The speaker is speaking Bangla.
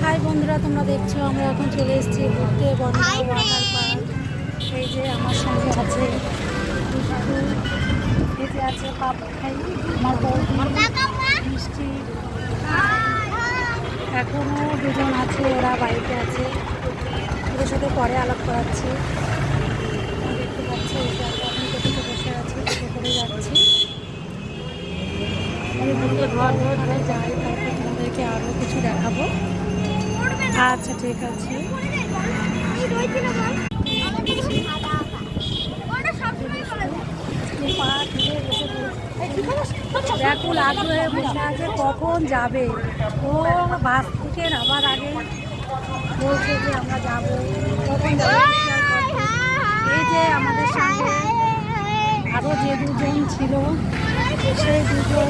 হাই বন্ধুরা, তোমরা দেখছো আমরা এখন চলে এসেছি ঘুরতে বন্ধ ওয়াটার পার্ক। সেই যে আমার সঙ্গে আছে এতে আছে পাপাই, আমার বৌদি, মিষ্টি, এখনও দুজন আছে, ওরা বাড়িতে আছে। ওদের সাথে পরে আলাপ করাচ্ছি। দেখতে পাচ্ছি যে আমরা এখন কোথাও বসে আছি, টোটো করে যাচ্ছি। ঘর যাই, তারপর তোমাদেরকে আরও কিছু দেখাবো। আচ্ছা ঠিক আছে। ব্যাকুল আগ্রহে বসে আছে কখন যাবে। ও বাস থেকে নামার আগে বলছে যে আমরা যাবো, কখন যাবো। এই যে আমাদের সঙ্গে আরও যে দুজন ছিল সেই দুজন